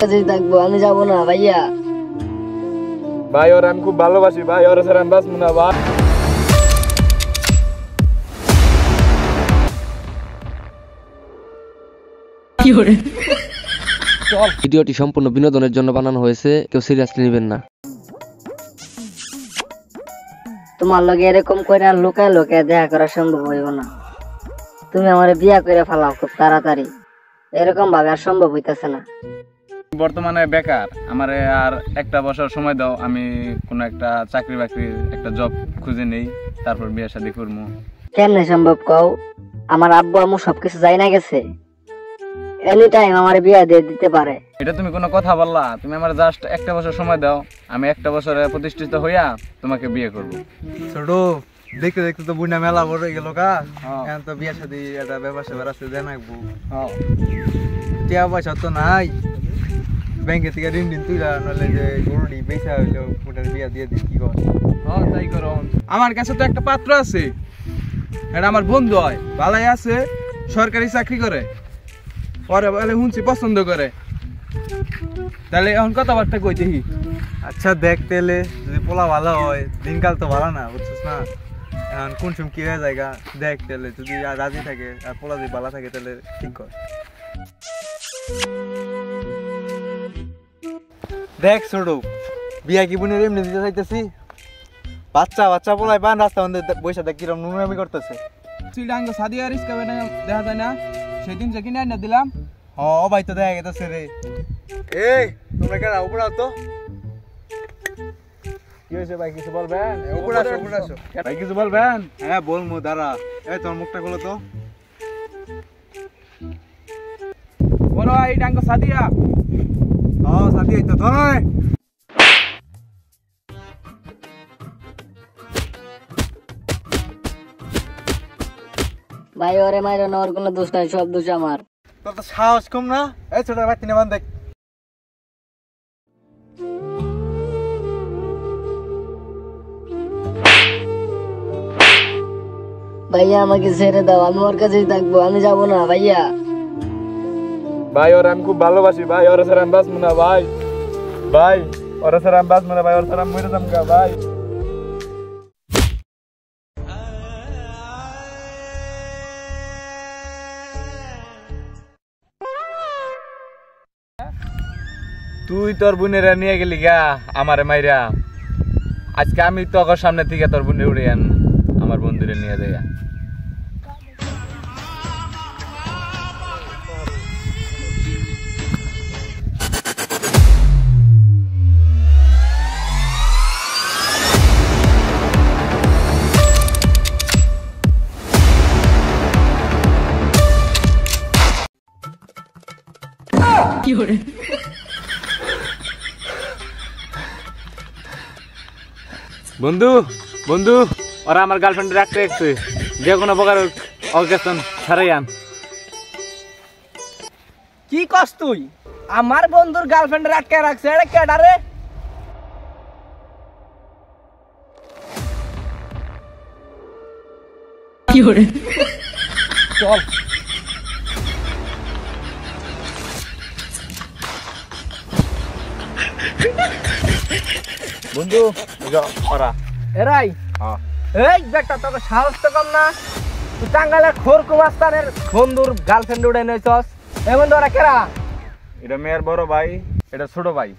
কাছেই থাকবো, আমি যাবো না ভাইয়া। ভাই ওর আমি খুব ভালোবাসি ভাই, ওর স্যার আমি বাঁচবো না ভাই। ভিডিওটি সম্পূর্ণ বিনোদনের জন্য বানানো হয়েছে, কেউ সিরিয়াসলি নেবেন না। তোমার লগে এরকম করে লুকায় লুকায় দেখা করা সম্ভব হইব না। তুমি আমার বিয়া করে ফেলাও খুব তাড়াতাড়ি, এরকম ভাবে আর সম্ভব হইতেছে না। বর্তমানে বেকার, আমারে আর একটা বছর সময় দাও, আমি কোনো একটা চাকরি বাকরির একটা জব খুঁজে নেই, তারপর বিয়ে শাদী করবো। কেমনে সম্ভব কও? আমার আব্বু আম্মু সবকিছু যাই না গেছে, এনি টাইম আমার বিয়া দিয়ে দিতে পারে। এটা তুমি কোনো কথা বললা? তুমি আমার জাস্ট একটা বছর সময় দাও, আমি একটা বছরে প্রতিষ্ঠিত হইয়া তোমাকে বিয়ে করব। ছোট দেখতে দেখতে তো বুনা মেলা বড় হয়ে গেল কা, এখন তো বিয়ে শাদী একটা ব্যবসা আছে জানাকবো। টিয়া পয়সা তো নাই, ব্যাংকে থেকে ঋণ তুইলা, নইলে যে গরুটি বেচা হইলো ওটার বিয়া দিয়ে দিই, কি কর? তাই করো। আমার কাছে তো একটা পাত্র আছে, এটা আমার বন্ধু হয়, ভালাই আছে, সরকারি চাকরি করে, পরে বলে শুনছি পছন্দ করে, তাহলে এখন কথাবার্তা কই দেখি। আচ্ছা দেখ তেলে, যদি পোলা ভালো হয়, দিনকাল তো ভালো না, বুঝছিস না? এখন কোন সময় কি হয়ে জায়গা দেখ তেলে, যদি রাজি থাকে আর পোলা যদি ভালো থাকে তাহলে ঠিক কর। দেখ ছোট, বিয়া কি বোনের এমনি দিতে চাইতেছি, বাচ্চা বাচ্চা পোলাই পান রাস্তা বৈশা দেখ কিরম নুনামি করতেছে। চিলাঙ্গ সাদিয়া রিস্কা দেখা যায় না, সেদিন যে কিনে আইনা দিলাম। ও ভাই তো দেখা গেছে রে। এই তোমরা কেন উপরে তো কি হয়েছে ভাই, কিছু বলবেন? উপরে আসো, উপরে আসো ভাই কিছু বলবেন? হ্যাঁ বলবো, দাঁড়া। এই তোর মুখটা খোলো তো। বলো এই ডাঙ্গ সাদিয়া। সাথী এই তো ধর। ভাই ওরে মাইরো না, ওর কোনো দোষ নাই, সব দোষ আমার। তোর তো সাহস কম না? এই ছোট ভাই তিনে বান দেখ। ভাইয়া আমাকে ছেড়ে দাও, আমি ওর কাছেই থাকবো, আমি যাবো না ভাইয়া। ভাই ওর আমি খুব ভালোবাসি ভাই, ওর স্যার আমি বাঁচবো না ভাই। ভাই ওর স্যার আমি বাঁচবো না ভাই, ওর স্যার আমি মরে যাবো গা ভাই। তুই তোর বোনেরা নিয়ে গেলি গা আমারে মাইরা, আজকে আমি তোর সামনে থেকে তোর বোনের উড়ে আন আমার বন্ধুরে নিয়ে যাইয়া। বন্ধু বন্ধু, ওরা আমার গার্লফ্রেন্ড রাখতে একটু যে কোনো প্রকার অকেশন ছাড়াই আন। কি কস তুই? আমার বন্ধুর গার্লফ্রেন্ড আটকে রাখছে, এটা কেডা রে? চল বন্ধু ওরা এরাই। এই বেটা তোকে সাহস তো কম না, তুই টাঙ্গাইলের খোর কুমাস্তানের বন্ধুর গার্লফ্রেন্ড উড়ে নিয়েছস। এ বন্ধু ওরা কেরা? এটা মেয়ের বড় ভাই, এটা ছোট ভাই।